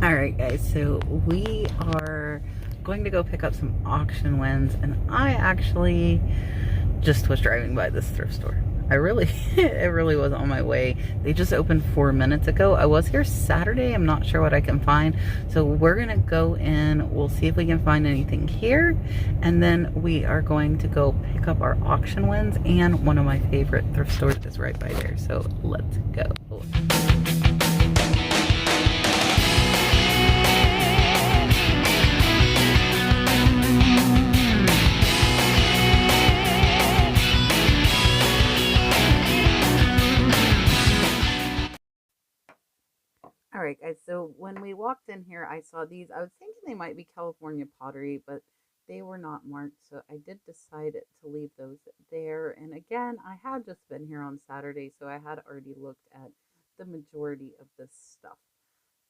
All right, guys, so we are going to go pick up some auction wins, and I actually just was driving by this thrift store. It really was on my way. They just opened 4 minutes ago. I was here Saturday. I'm not sure what I can find. So we're gonna go in, we'll see if we can find anything here, and then we are going to go pick up our auction wins, and one of my favorite thrift stores is right by there. So let's go. All right, guys, so when we walked in here, I saw these. I was thinking they might be California pottery, but they were not marked, so I did decide to leave those there. And again, I had just been here on Saturday, so I had already looked at the majority of this stuff.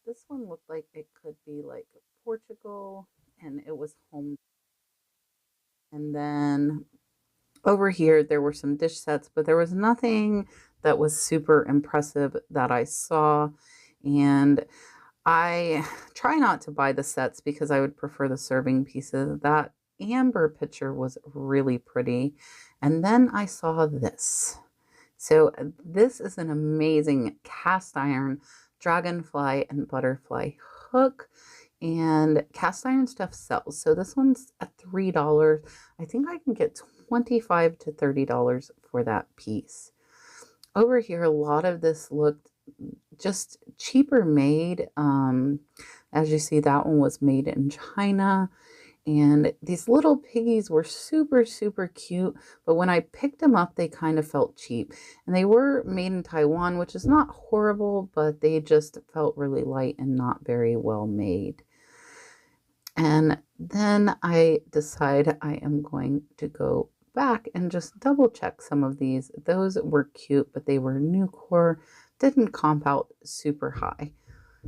This one looked like it could be like Portugal, and it was home. And then over here, there were some dish sets, but there was nothing that was super impressive that I saw. And I try not to buy the sets because I would prefer the serving pieces. That amber picture was really pretty. And then I saw this. So this is an amazing cast iron dragonfly and butterfly hook. And cast iron stuff sells. So this one's at $3. I think I can get $25 to $30 for that piece. Over here, a lot of this looked just cheaper made. As you see, that one was made in China. And these little piggies were super, super cute. But when I picked them up, they kind of felt cheap. And they were made in Taiwan, which is not horrible, but they just felt really light and not very well made. And then I decide I am going to go back and just double check some of these. Those were cute, but they were new core, didn't comp out super high.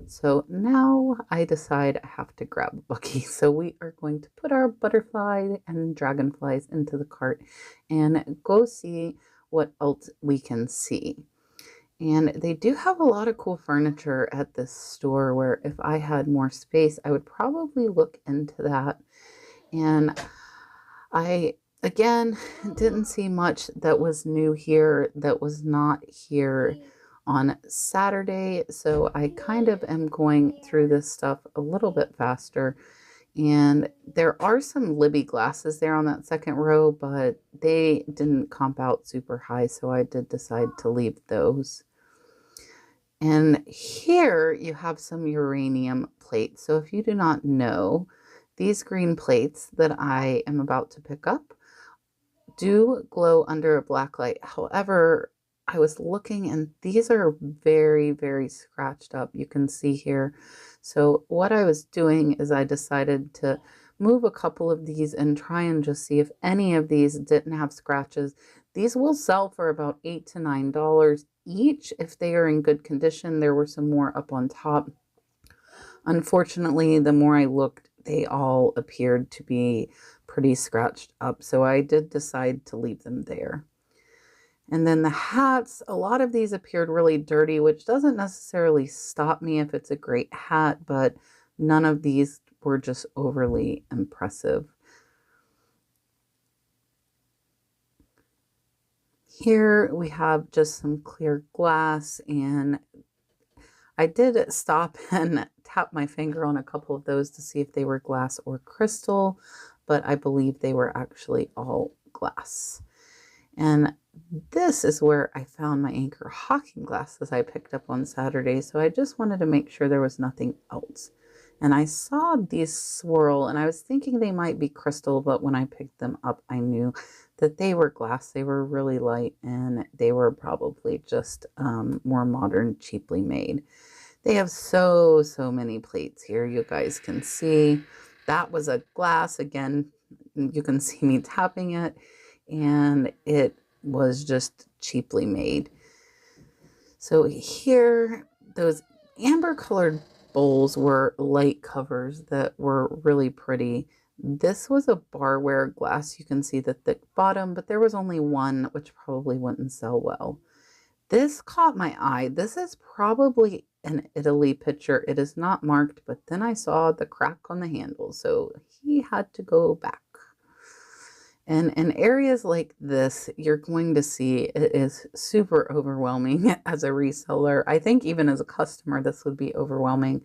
So now I decide I have to grab a bookie. So we are going to put our butterfly and dragonflies into the cart and go see what else we can see. And they do have a lot of cool furniture at this store where if I had more space, I would probably look into that. And I, again, didn't see much that was new here that was not here on Saturday. So I kind of am going through this stuff a little bit faster. And there are some Libby glasses there on that second row, but they didn't comp out super high, so I did decide to leave those. And here you have some uranium plates. So if you do not know, these green plates that I am about to pick up do glow under a black light. However, I was looking and these are very, very scratched up. You can see here. So what I was doing is I decided to move a couple of these and try and just see if any of these didn't have scratches. These will sell for about $8 to $9 each if they are in good condition. There were some more up on top. Unfortunately, the more I looked, they all appeared to be pretty scratched up. So I did decide to leave them there. And then the hats, a lot of these appeared really dirty, which doesn't necessarily stop me if it's a great hat, but none of these were just overly impressive. Here we have just some clear glass, and I did stop and tap my finger on a couple of those to see if they were glass or crystal, but I believe they were actually all glass. And this is where I found my Anchor Hawking glasses I picked up on Saturday. So I just wanted to make sure there was nothing else. And I saw these swirl and I was thinking they might be crystal, but when I picked them up, I knew that they were glass. They were really light and they were probably just more modern, cheaply made. They have so many plates here. You guys can see that was a glass. Again, you can see me tapping it. And it was just cheaply made. So here, those amber colored bowls were light covers that were really pretty. This was a barware glass. You can see the thick bottom, but there was only one, which probably wouldn't sell well. This caught my eye. This is probably an Italy picture. It is not marked, but then I saw the crack on the handle, so he had to go back. And in areas like this, you're going to see it is super overwhelming as a reseller. I think even as a customer, this would be overwhelming.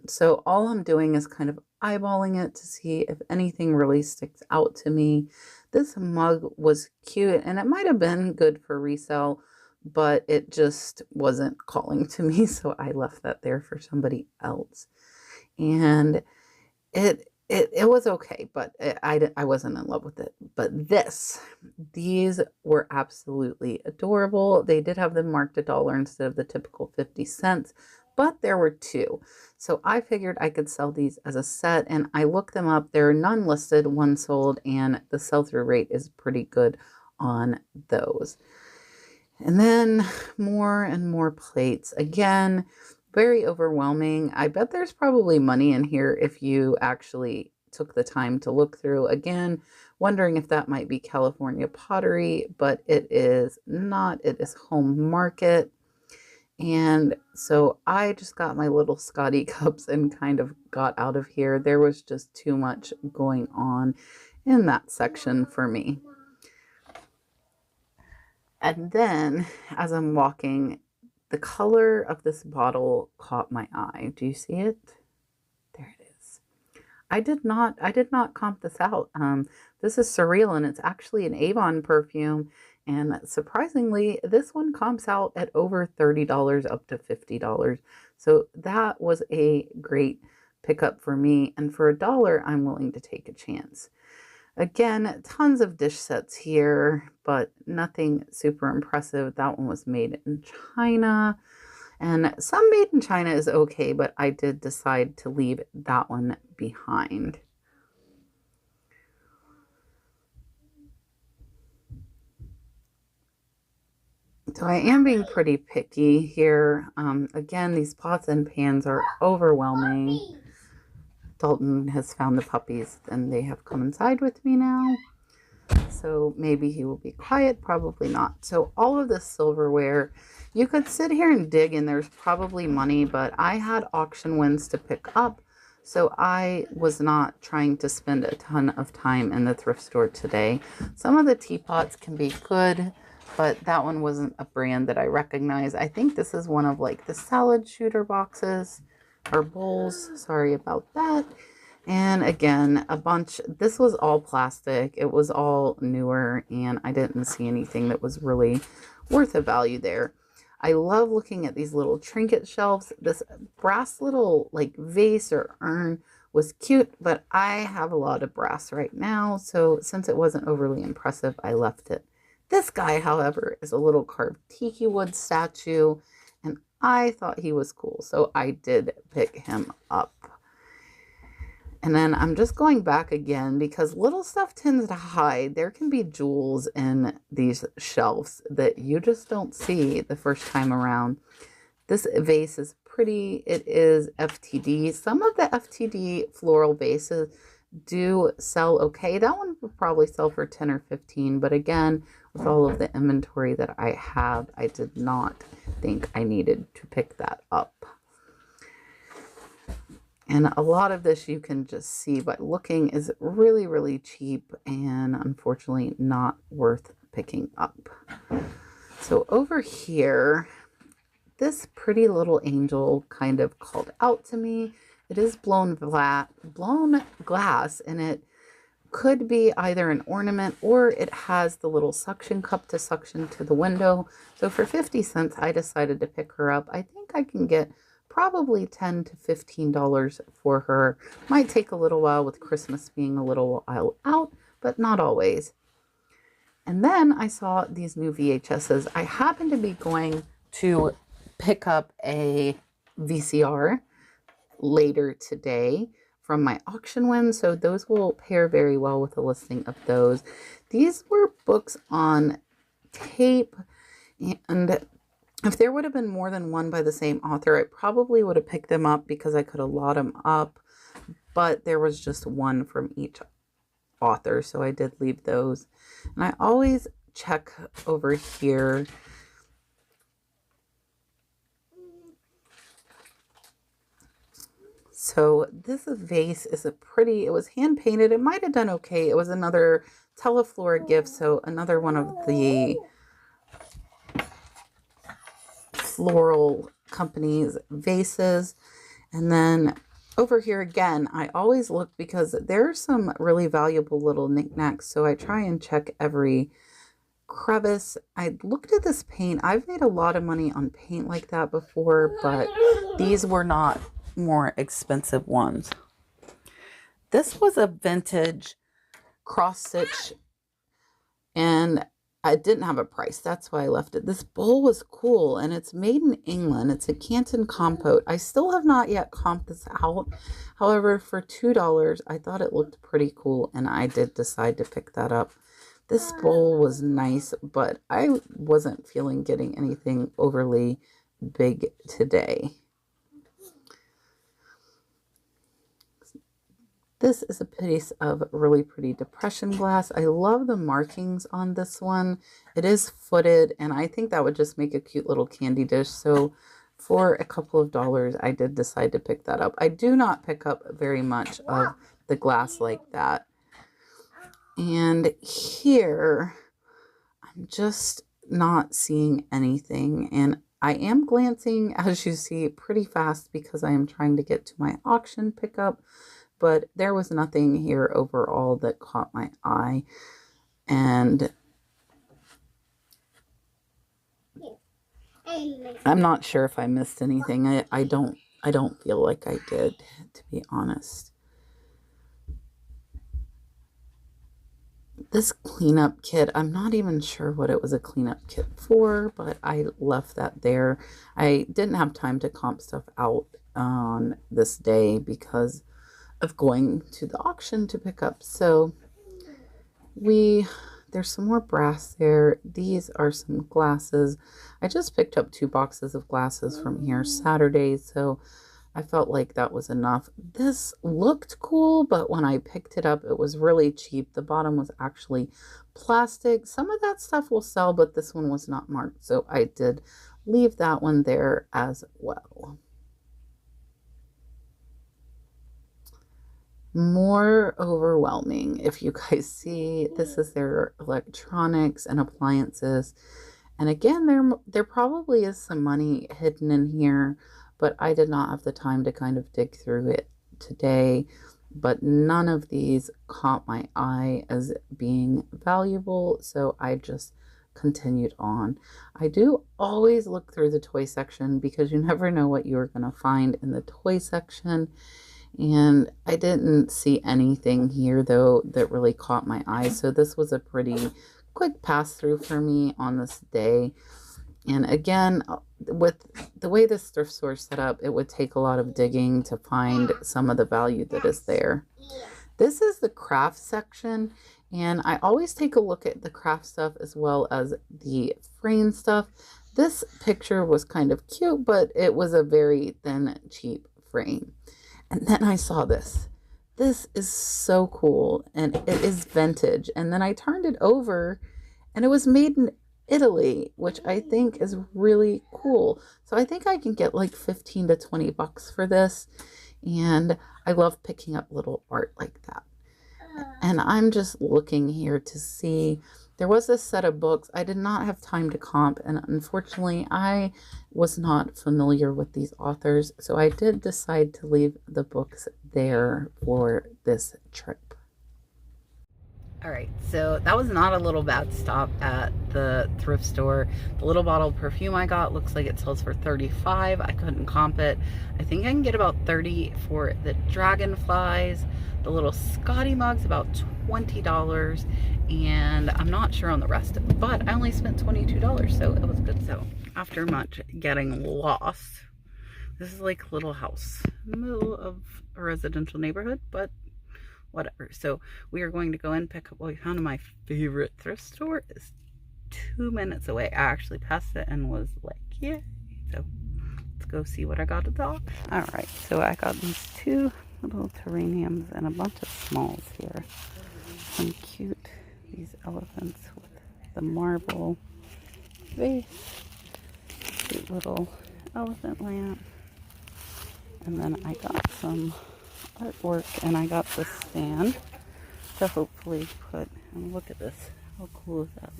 So all I'm doing is kind of eyeballing it to see if anything really sticks out to me. This mug was cute and it might have been good for resale, but it just wasn't calling to me. So I left that there for somebody else. And it was okay, but I wasn't in love with it. But these were absolutely adorable. They did have them marked $1 instead of the typical 50 cents, but there were two. So I figured I could sell these as a set, and I looked them up. There are none listed, one sold, and the sell-through rate is pretty good on those. And then more and more plates. Again, very overwhelming. I bet there's probably money in here if you actually took the time to look through. Again, wondering if that might be California pottery, but it is not. It is home market. And so I just got my little Scotty cups and kind of got out of here. There was just too much going on in that section for me. And then as I'm walking, the color of this bottle caught my eye. Do you see it? There it is. I did not comp this out. This is Surreal, and it's actually an Avon perfume. And surprisingly, this one comps out at over $30, up to $50. So that was a great pickup for me. And for $1, I'm willing to take a chance. Again, tons of dish sets here, but nothing super impressive. That one was made in China, and some made in China is okay, but I did decide to leave that one behind. So I am being pretty picky here. Again, these pots and pans are overwhelming. Dalton has found the puppies and they have come inside with me now. So maybe he will be quiet, probably not. So all of this silverware, you could sit here and dig and there's probably money, but I had auction wins to pick up. So I was not trying to spend a ton of time in the thrift store today. Some of the teapots can be good, but that one wasn't a brand that I recognize. I think this is one of like the salad shooter boxes. Or bowls, sorry about that. And again, a bunch, this was all plastic, it was all newer, and I didn't see anything that was really worth a value there. I love looking at these little trinket shelves. This brass little like vase or urn was cute, but I have a lot of brass right now, so since it wasn't overly impressive, I left it. This guy, however, is a little carved tiki wood statue, and I thought he was cool, so I did pick him up. And then I'm just going back again because little stuff tends to hide. There can be jewels in these shelves that you just don't see the first time around. This vase is pretty. It is FTD. Some of the FTD floral vases do sell okay. That one would probably sell for 10 or 15, but again, with all of the inventory that I have, I did not think I needed to pick that up. And a lot of this you can just see by looking is really, really cheap and unfortunately not worth picking up. So over here, this pretty little angel kind of called out to me. It is blown glass, and it could be either an ornament or it has the little suction cup to suction to the window. So for 50 cents, I decided to pick her up. I think I can get probably $10 to $15 for her. Might take a little while with Christmas being a little while out, but not always. And then I saw these new VHSs. I happened to be going to pick up a VCR later today from my auction win, so those will pair very well with a listing of those. These were books on tape, and if there would have been more than one by the same author, I probably would have picked them up because I could have lot them up, but there was just one from each author, so I did leave those. And I always check over here So this vase is it was hand painted. It might have done okay. It was another Teleflora gift, so another one of the floral company's vases. And then over here again, I always look because there are some really valuable little knickknacks, so I try and check every crevice. I looked at this paint. I've made a lot of money on paint like that before, but these were not more expensive ones. This was a vintage cross stitch, and I didn't have a price. That's why I left it. This bowl was cool, and it's made in England. It's a Canton compote. I still have not yet comped this out. However, for $2, I thought it looked pretty cool, and I did decide to pick that up. This bowl was nice, but I wasn't feeling getting anything overly big today. This is a piece of really pretty depression glass. I love the markings on this one. It is footed, and I think that would just make a cute little candy dish. So for a couple of dollars, I did decide to pick that up. I do not pick up very much of the glass like that. And here, I'm just not seeing anything. And I am glancing, as you see, pretty fast because I am trying to get to my auction pickup. But there was nothing here overall that caught my eye. And I'm not sure if I missed anything. I don't feel like I did, to be honest. This cleanup kit, I'm not even sure what it was a cleanup kit for, but I left that there. I didn't have time to comp stuff out on this day because of going to the auction to pick up. So there's some more brass there. These are some glasses. I just picked up 2 boxes of glasses from here Saturday, so I felt like that was enough. This looked cool, but when I picked it up, it was really cheap. The bottom was actually plastic. Some of that stuff will sell, but this one was not marked, so I did leave that one there as well. More overwhelming. If you guys see, this is their electronics and appliances. And again, there probably is some money hidden in here, but I did not have the time to kind of dig through it today. But none of these caught my eye as being valuable, so I just continued on. I do always look through the toy section because you never know what you're going to find in the toy section. And I didn't see anything here, though, that really caught my eye. So this was a pretty quick pass through for me on this day. And again, with the way this thrift store is set up, it would take a lot of digging to find some of the value that is there. This is the craft section, and I always take a look at the craft stuff as well as the frame stuff. This picture was kind of cute, but it was a very thin, cheap frame. And then I saw this. This is so cool, and it is vintage. And then I turned it over, and it was made in Italy, which I think is really cool. So I think I can get like 15 to 20 bucks for this. And I love picking up little art like that. And I'm just looking here to see. There was a set of books. I did not have time to comp, and unfortunately I was not familiar with these authors, so I did decide to leave the books there for this trip. All right, so that was not a little bad stop at the thrift store. The little bottle of perfume I got looks like it sells for $35. I couldn't comp it. I think I can get about $30 for the dragonflies. The little Scotty mugs, about $20. And I'm not sure on the rest of it, but I only spent $22, so it was good. So after much getting lost, this is like a little house in the middle of a residential neighborhood, but whatever. So we are going to go and pick up what we found in my favorite thrift store. Is 2 minutes away. I actually passed it and was like, yeah. So let's go see what I got at the auction. All right, so I got these 2 little terrariums and a bunch of smalls here. Some cute, these elephants with the marble vase, cute little elephant lamp, And then I got some artwork, and I got this stand to hopefully put, and look at this, how cool is that?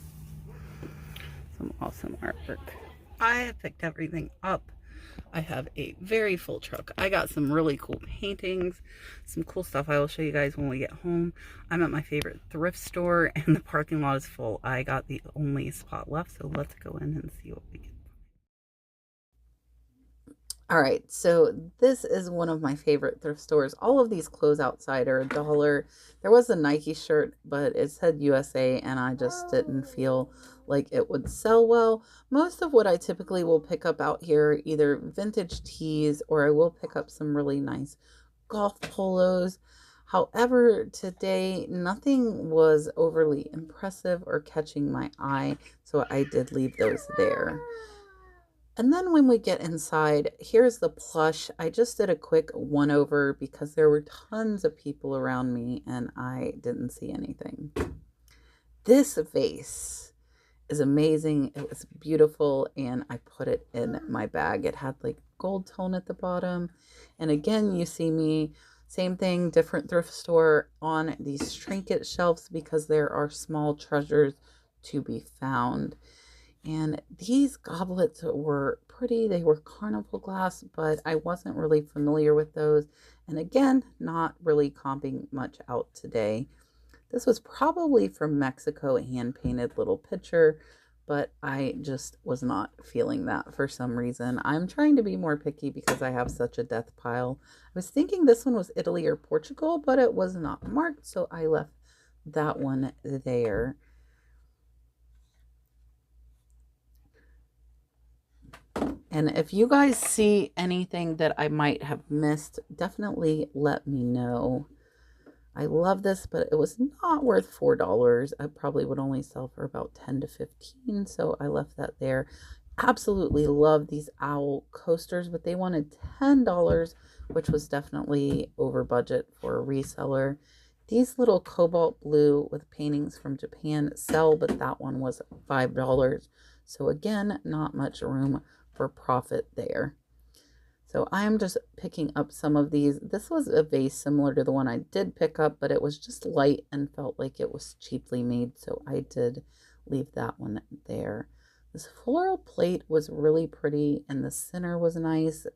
Some awesome artwork. I have picked everything up. I have a very full truck. I got some really cool paintings, some cool stuff I will show you guys when we get home. I'm at my favorite thrift store, and the parking lot is full. I got the only spot left, so let's go in and see what we can. All right, so this is one of my favorite thrift stores. All of these clothes outside are $1. There was a Nike shirt, but it said USA, and I just didn't feel like it would sell well. Most of what I typically will pick up out here, either vintage tees, or I will pick up some really nice golf polos. However, today nothing was overly impressive or catching my eye, so I did leave those there. And then when we get inside, here's the plush. I just did a quick one over because there were tons of people around me and I didn't see anything. This vase is amazing. It was beautiful, and I put it in my bag. It had like gold tone at the bottom. And again, you see me, same thing, different thrift store, on these trinket shelves because there are small treasures to be found. And these goblets were pretty. They were carnival glass, but I wasn't really familiar with those. And again, not really comping much out today. This was probably from Mexico, a hand-painted little picture, but I just was not feeling that for some reason. I'm trying to be more picky because I have such a death pile. I was thinking this one was Italy or Portugal, but it was not marked, so I left that one there. And if you guys see anything that I might have missed, definitely let me know. I love this, but it was not worth $4. I probably would only sell for about 10 to 15, so I left that there. Absolutely love these owl coasters, but they wanted $10, which was definitely over budget for a reseller. These little cobalt blue with paintings from Japan sell, but that one was $5. So again, not much room for profit there. So I am just picking up some of these. This was a vase similar to the one I did pick up, but it was just light and felt like it was cheaply made, so I did leave that one there. This floral plate was really pretty, and the center was nice,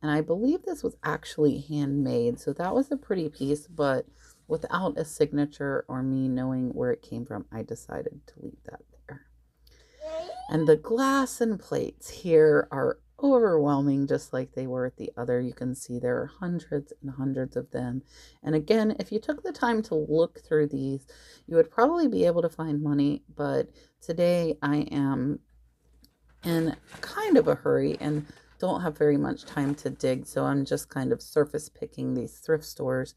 and I believe this was actually handmade, so that was a pretty piece, but without a signature or me knowing where it came from, I decided to leave that there. And the glass and plates here are overwhelming, just like they were at the other. You can see there are hundreds and hundreds of them. And again, if you took the time to look through these, you would probably be able to find money. But today I am in kind of a hurry and don't have very much time to dig. So I'm just kind of surface picking these thrift stores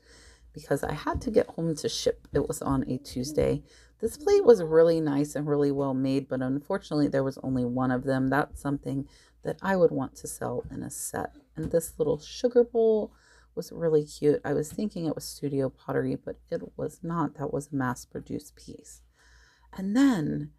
because I had to get home to ship. It was on a Tuesday. This plate was really nice and really well made, but unfortunately there was only one of them. That's something that I would want to sell in a set. And this little sugar bowl was really cute. I was thinking it was studio pottery, but it was not. That was a mass-produced piece. And then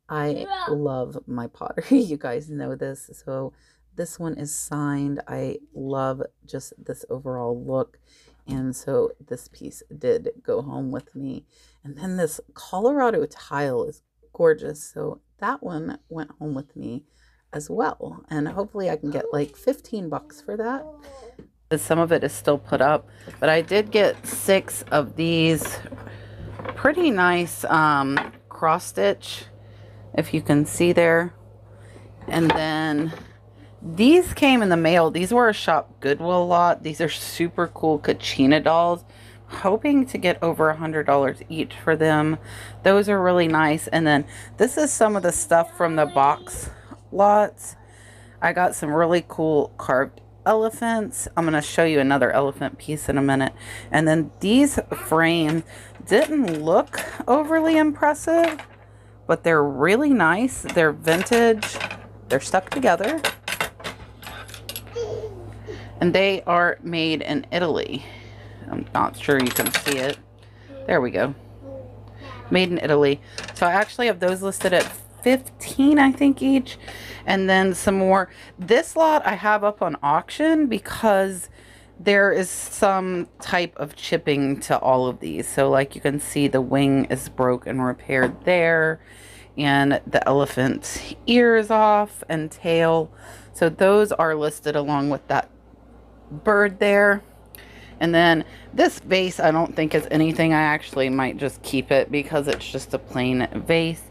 I love my pottery. You guys know this. So this one is signed. I love just this overall look. And so this piece did go home with me. And then this Colorado tile is gorgeous. So that one went home with me as well. And hopefully I can get like 15 bucks for that. Some of it is still put up, but I did get 6 of these pretty nice cross stitch, if you can see there. And then these came in the mail. These were a Shop Goodwill lot. These are super cool Kachina dolls. Hoping to get over $100 each for them. Those are really nice. And then this is some of the stuff from the box lots. I got some really cool carved elephants. I'm going to show you another elephant piece in a minute. And then these frames didn't look overly impressive, but they're really nice. They're vintage. They're stuck together. And they are made in Italy. I'm not sure you can see it. There we go. Made in Italy. So I actually have those listed at $15, I think, each. And then some more. This lot I have up on auction because there is some type of chipping to all of these. So like you can see, the wing is broke and repaired there, and the elephant's ear is off and tail. So those are listed along with that bird there. And then this vase I don't think is anything. I actually might just keep it because it's just a plain vase.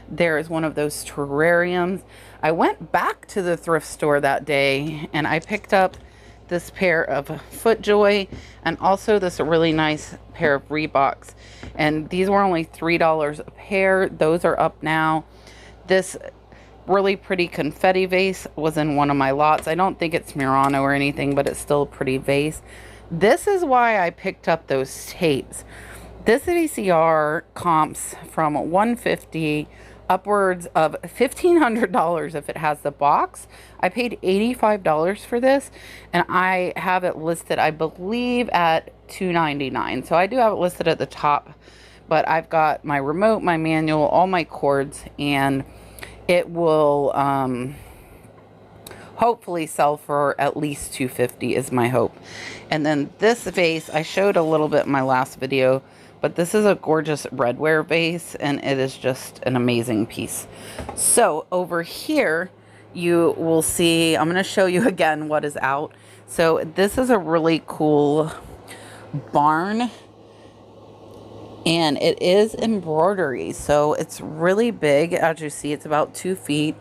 There is one of those terrariums. I went back to the thrift store that day and I picked up this pair of FootJoy and also this really nice pair of Reeboks. And these were only $3 a pair. Those are up now. This really pretty confetti vase was in one of my lots. I don't think it's Murano or anything, but it's still a pretty vase. This is why I picked up those tapes. This VCR comps from $150 upwards of $1,500 if it has the box. I paid $85 for this, and I have it listed, I believe, at $299. So I do have it listed at the top, but I've got my remote, my manual, all my cords, and it will hopefully sell for at least $250 is my hope. And then this vase, I showed a little bit in my last video, but this is a gorgeous redware vase, and it is just an amazing piece. So over here, you will see, I'm going to show you again what is out. So this is a really cool barn, and it is embroidery. So it's really big. As you see, it's about 2 feet.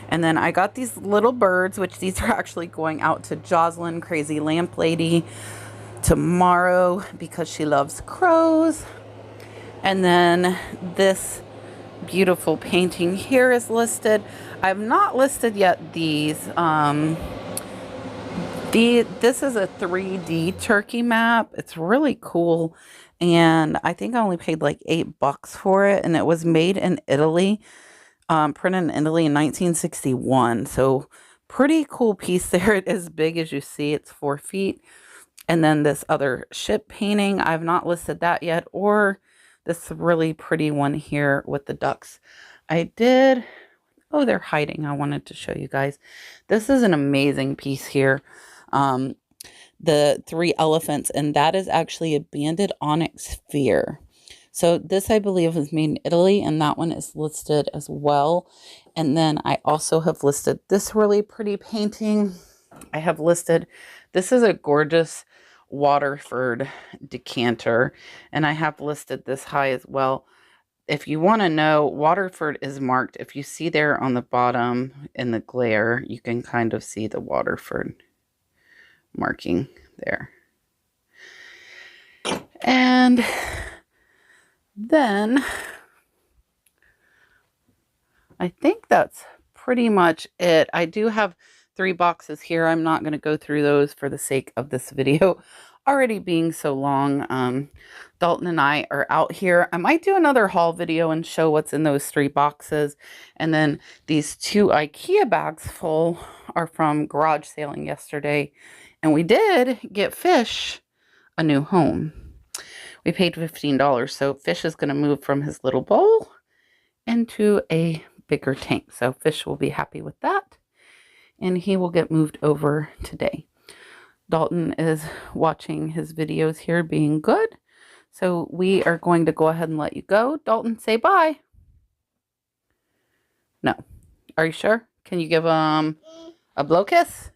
And then I got these little birds, which these are actually going out to Jocelyn, Crazy Lamp Lady, tomorrow because she loves crows. And then this beautiful painting here is listed. I've not listed yet these. This is a 3D turkey map. It's really cool. And I think I only paid like $8 for it. And it was made in Italy. Printed in Italy in 1961. So pretty cool piece there. It is big, as you see. It's 4 feet. And then this other ship painting, I've not listed that yet, or this really pretty one here with the ducks. I did, oh, they're hiding. I wanted to show you guys. This is an amazing piece here. The 3 elephants, and that is actually a banded onyx sphere. So this, I believe, was made in Italy, and that one is listed as well. And then I also have listed this really pretty painting. I have listed, this is a gorgeous Waterford decanter, and I have listed this high as well. If you want to know, Waterford is marked. If you see there on the bottom in the glare, you can kind of see the Waterford marking there. And then I think that's pretty much it. I do have 3 boxes here. I'm not going to go through those for the sake of this video already being so long. Dalton and I are out here. I might do another haul video and show what's in those 3 boxes. And then these 2 IKEA bags full are from garage sailing yesterday. And we did get Fish a new home. We paid $15, so Fish is going to move from his little bowl into a bigger tank. So Fish will be happy with that, and he will get moved over today. Dalton is watching his videos here being good, so we are going to go ahead and let you go. Dalton, say bye. No. Are you sure? Can you give him a blow kiss?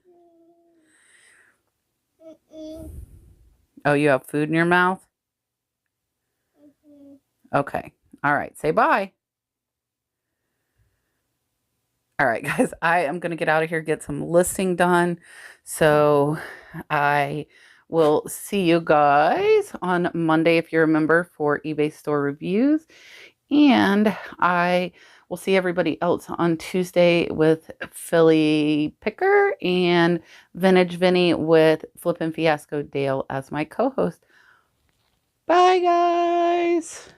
Oh, you have food in your mouth? Okay. All right. Say bye. All right, guys. I am going to get out of here, get some listing done. So I will see you guys on Monday, if you remember, for eBay store reviews. And I will see everybody else on Tuesday with Philly Picker and Vintage Vinny with Flippin' Fiasco Dale as my co-host. Bye, guys.